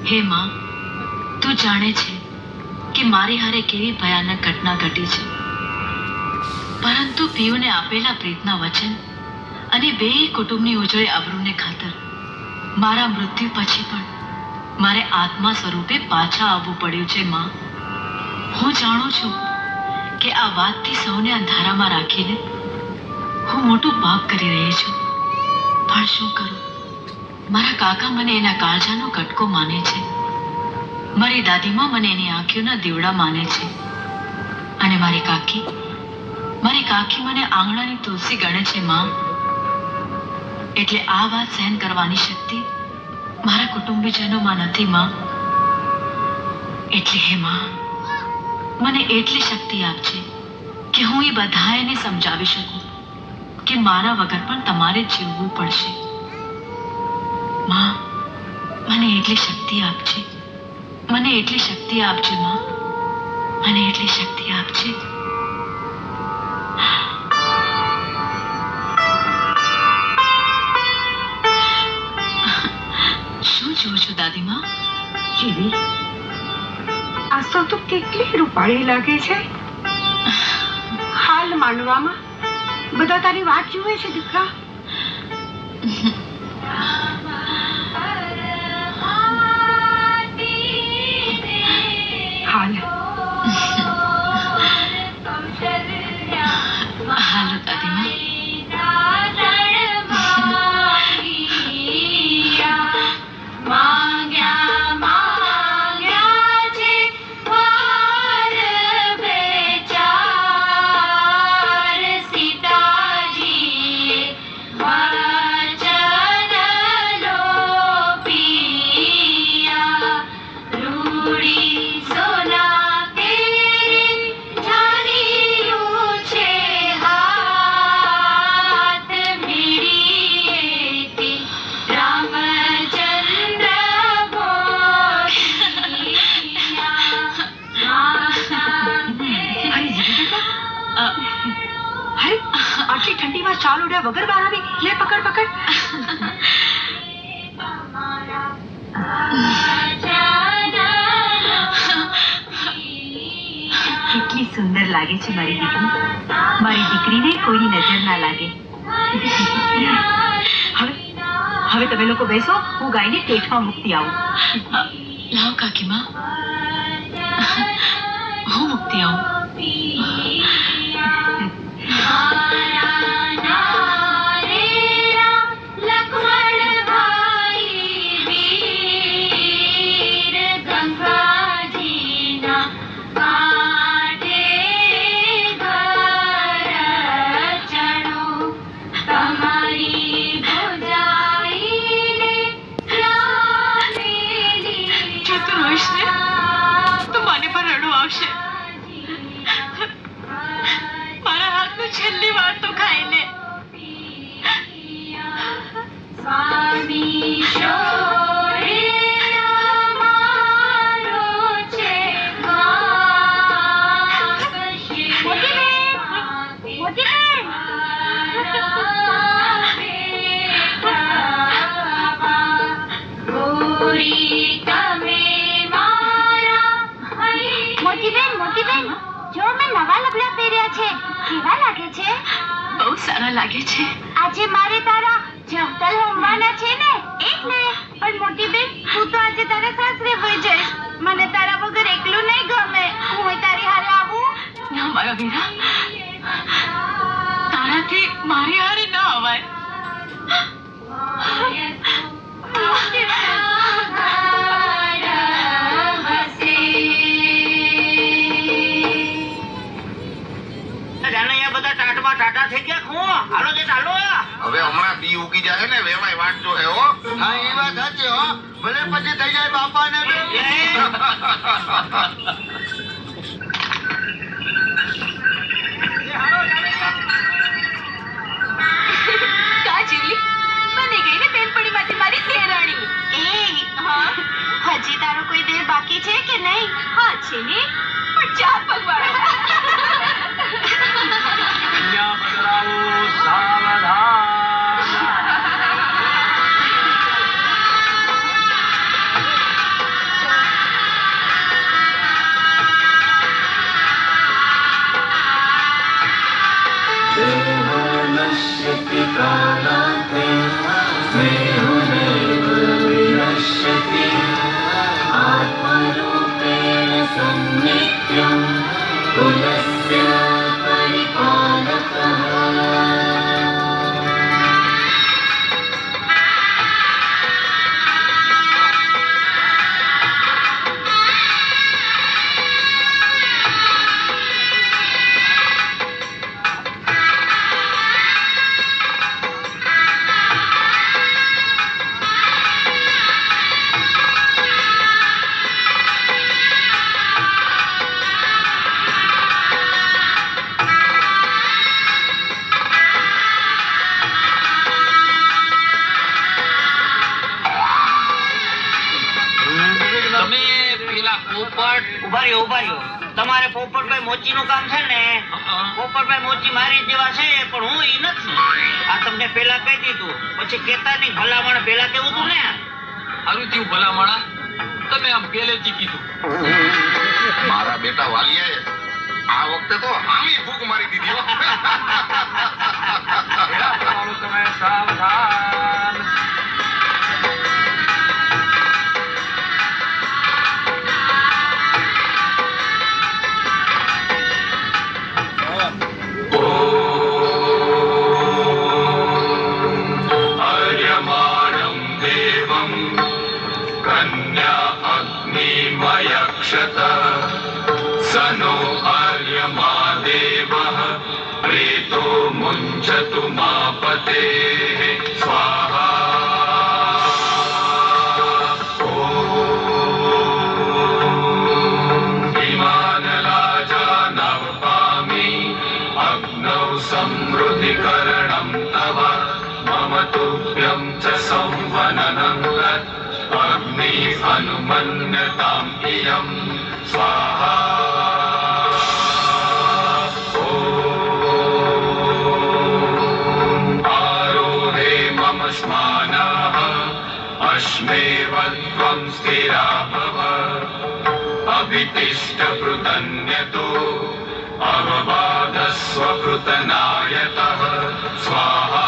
હે માં, તું જાણે છે કે મારી હારે કેવી ભયાનક ઘટના ઘટી છે, પરંતુ પિયુને આપેલા પ્રીતના વચન અને બે કુટુંબની ઉજળી આબરૂને ખાતર મારા મૃત્યુ પછી પણ મારે આત્મા સ્વરૂપે પાછા આવવું પડ્યું છે. માં, હું જાણું છું કે આ વાતથી સૌને અંધારામાં રાખીને હું મોટું પાપ કરી રહી છું, પણ શું કરું? મારા કાકા મને એના કાળજાનો કટકો માને છે, મારી દાદીમાં મને એની આંખોના દીવડા માને છે, અને મારી કાકી મને આંગણાની તુલસી ગણે છે. માં, એટલે આ વાત સહન કરવાની શક્તિ મારા કુટુંબીજનોમાં નથી. માં, એટલે હે માં, મને એટલી શક્તિ આપજે કે હું એ બધાને સમજાવી શકું કે મારા વગર પણ તમારે જીવવું પડશે. માં, મને એટલી શક્તિ આપજે, મને એટલી શક્તિ આપજે. માં, મને એટલી શક્તિ આપજે. શું જોઉં છું દાદીમાં? જીવી, આ સૌ તો કેટલી રૂપાળી લાગે છે. હાલ માનવામાં બધા તારી વાત જુએ છે દીકરા. હાલ હાલો દાદીમાં. આટલી ઠંડીમાં ચાલ ઉડ્યા વગર બહાર આવી. લે પકડ પકડ. કેટલી સુંદર લાગે છે મારી દીકરી. મારી દીકરીને કોઈની નજર ના લાગે. હવે તમે લોકો બેસો, હું ગાયને પેટમાં મૂકતી આવું. લાવ કાકીમાં, હું મૂકતી આવું. મારા હાથનું છેલ્લી વાર તો ખાઈ લે. મોતીબેન, જો મેં નવા લગડા પહેર્યા છે, કેવા લાગે છે? બહુ સારા લાગે છે. આજે મારે તારા જવતલ હોમવાના છે ને, એટલે. પણ મોતીબેન, તું તો આજે તારા સાસરે વઈ જઈશ. મને તારા વગર એકલું નહીં ગમે. હું તારી હારે આવું? ના મારા વીરા, તારાથી મારી હારે ના અવાય. ટાટા થઈ ગયા. હું હાલો જે ચાલો. હવે હમણાં બી ઉગી જાય ને, વેવાય વાટ જો હે. હો હા, એ વાત સાચી. હો, ભલે પછી થઈ જાય બાપા ને. કા જીવલી, મને ગઈ ને બેનપણી માટે મારી દેરાણી. હજી તારો કોઈ દેર બાકી છે કે નહીં? હા છે ને, પણ 4 પગવાળો. કન્યા બદલાવો સાવધાન. એલા પોપટ ઉભા રહ્યો તમારે પોપટભાઈ મોચીનું કામ છે ને પોપટભાઈ મોચી મારી જ જેવા છે પણ હું ઈ નથી આ તમને પેલા કહી દીધું પછી કેતા નહીં ભલામણ પેલા કેવું તું ને હારું થયું ભલામણા તમે આમ પહેલેથી કીધું મારા બેટા વાલિયાએ આ વખતે તો આમી ફૂંક મારી દીધી હો. એલા તમારું તમે સાવધાન आर्यमाणं देवं कन्या अग्निमयक्षत स नो आर्यमा देवः प्रेतो मुञ्चतु मापतेः स्वाहा इमानराजानवपामि अग्नौ समृद्धिकरणं तव मम तुभ्यं च संवननं तत् अग्नि अनुमन्यताम् इयं स्वाहा आरोहे मम श्मानाः अश्मेव त्वं स्थिरा भव अभितिष्ठ पृतन्यतो अवबाधस्व पृतनायतः स्वाहा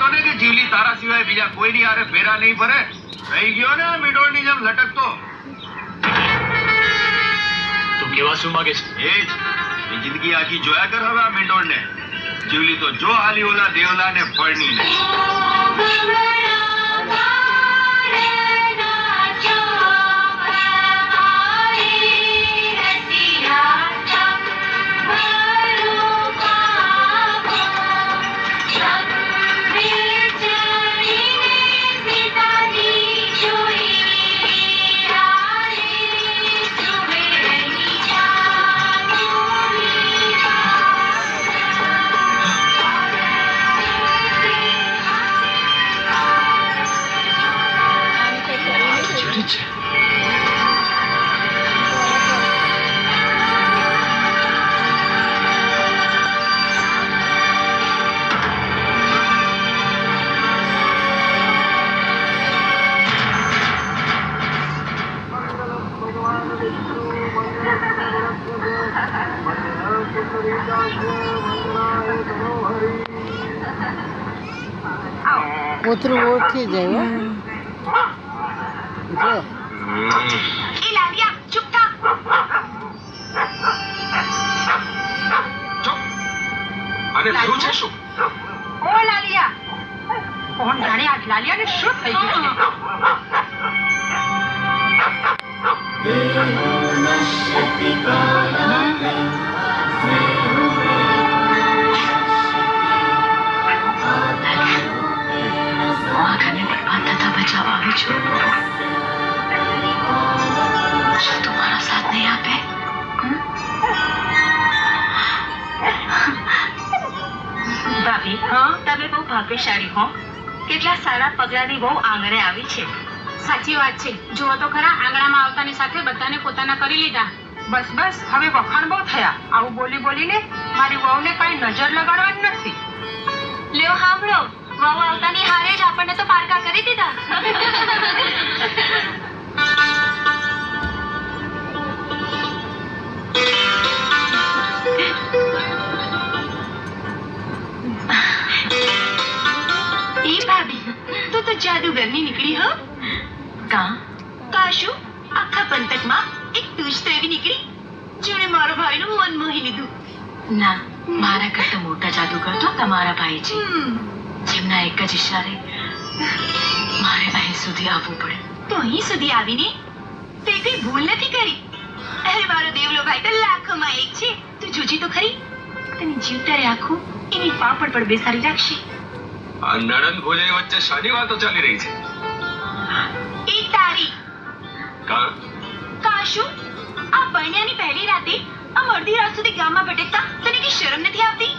હતો ને કે જીવલી તારા સિવાય બીજા કોઈની હારે ફેરા નહીં ભરે. રહી ગયો ને મીંડોળની જેમ લટકતો. તું કેવા શું માંગે છે? એ જ એ જિંદગી આખી જોયા કર હવે આ મીંડોળને. જીવલી તો જો હાલી ઓલા દેવલાને ફળની ને. કૂતરું ઓળખી જાય હો. જો એ લાલિયા ચૂપ થા. અને થયું છે શું? ઓ લાલિયા, કોણ જાણે આજ લાલિયાને શું થઈ ગયું છે? હું આ ઘરને બરબાદ થતા બચાવવા આવી છું. શું તું મારો સાથ નહીં આપે? ભાભી, તમે બહુ ભાગ્યશાળી હો. કેટલા સારા પગલાની બહુ આંગણે આવી છે. સાચી વાત છે. જુઓ તો ખરા, આંગણામાં આવતાની સાથે બધાને પોતાના કરી લીધા. બસ બસ, હવે વખાણ બહુ થયા. આવું બોલી બોલીને મારી વહુને કઈ નજર લગાડવાની નથી. લ્યો સાંભળો, વહુ આવતાની હારે જ આપણને તો પારકા કરી દીધા. એ ભાભી, તું તો જાદુગરની નીકળી હો. કાશું આખા પંથકમાં એક તું જ તો એવી નીકળી જેણે મારો ભાઈનું મન મોહી લીધું. ના, મારા કરતા મોટા જાદુગર તો તમારા ભાઈ છે, જેમના એક જ ઈશારે મારે અહીં સુધી આવવું પડે. તો અહીં સુધી આવીને તે કઈ ભૂલ નથી કરી. અરે મારો દેવલો ભાઈ તો લાખોમાં એક છે. તું જોજે તો ખરી, તને જીવતા રાખું એની પાપડ પર બેસાડી રાખશે. આ નણંદ ભોજાઈ વચ્ચે શાની વાતો ચાલી રહી છે? એ તારી કા કાશું, આ પરણ્યાની પહેલી રાતે આમ અડધી રાત સુધી ગામમાં ભટકતા તને કઈ શરમ નથી આવતી?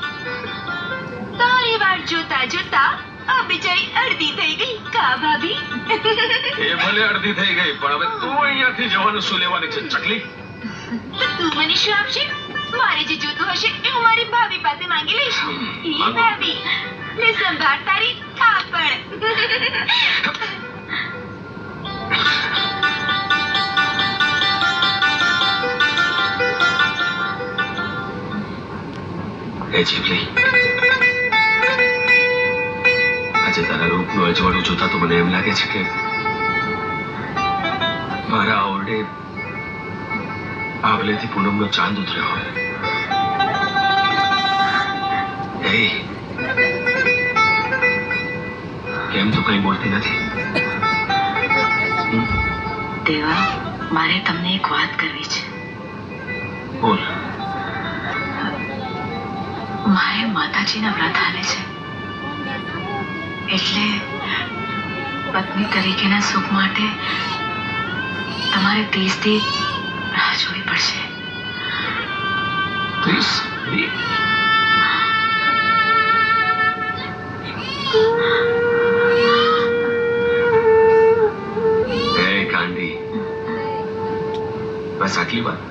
તારી વાટ જોતા જોતા આ બિચારી અડધી થઈ ગઈ. કા ભાભી? એ ભલે અડધી થઈ ગઈ, પણ હવે તું અહીંયાથી જવાનું શું લેવાની છે ચકલી? તો તું મને શું આપશે? મારે જે જોતું હશે એ હું મારી ભાભી પાસે માંગી લઈશ. એ ભાભી, લે સંભાળ તારી થાપણ. એ જીવલી, આજે તારા રૂપનું અજવાળું જોતા તો મને એમ લાગે છે કે મારા ઓરડે આવલેથી પૂનમનો ચાંદ ઉતર્યો હોય. એ કેમ તું કઈ બોલતી નથી? દેવા, મારે તમને એક વાત કરવી છે. બોલ. મારે માતાજીના વ્રત હાલે છે, એટલે પત્ની તરીકેના સુખ માટે તમારે 30 દી રાહ જોવી પડશે. 30 દી? એ કાંડી, બસ આટલી વાત?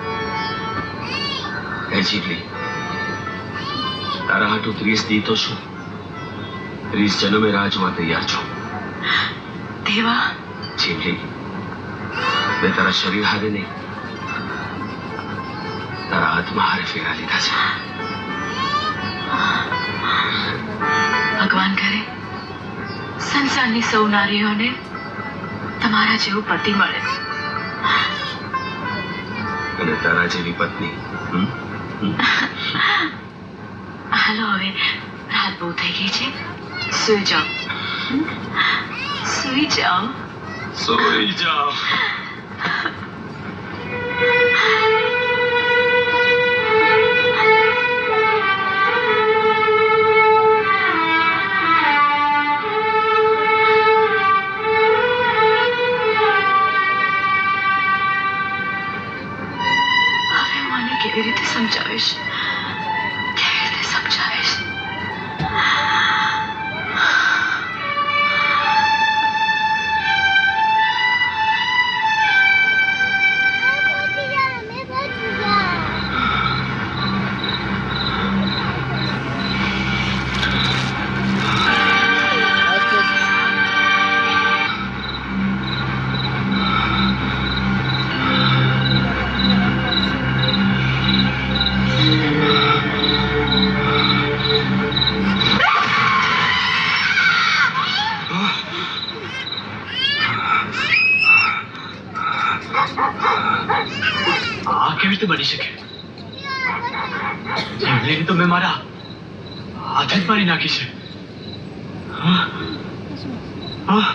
એ જીવલી, તારા હાટુ 30 દી તો શું, 30 જન્મે રાહ જોવા તૈયાર છું. દેવા, જીવલી, મેં તારા શરીર હારે નહીં, તારા હાથમાં હારે ફેરા લીધા છે. ભગવાન કરે સંસારની સૌ નારીઓને તમારા જેવો પતિ મળે અને તારા જેવી પત્ની. હાલો હવે રાત બહુ થઈ ગઈ છે, સુઈ જાઓ. સુઈ જાઓ. સોઈ જાઓ. હવે હું આને કેવી રીતે સમજાવીશ? કેવી રીતે સમજાવીશ? આ કેવી રીતે બની શકે? જીવલીને તો મેં મારા હાથે જ મારી નાખી છે. હા? હા?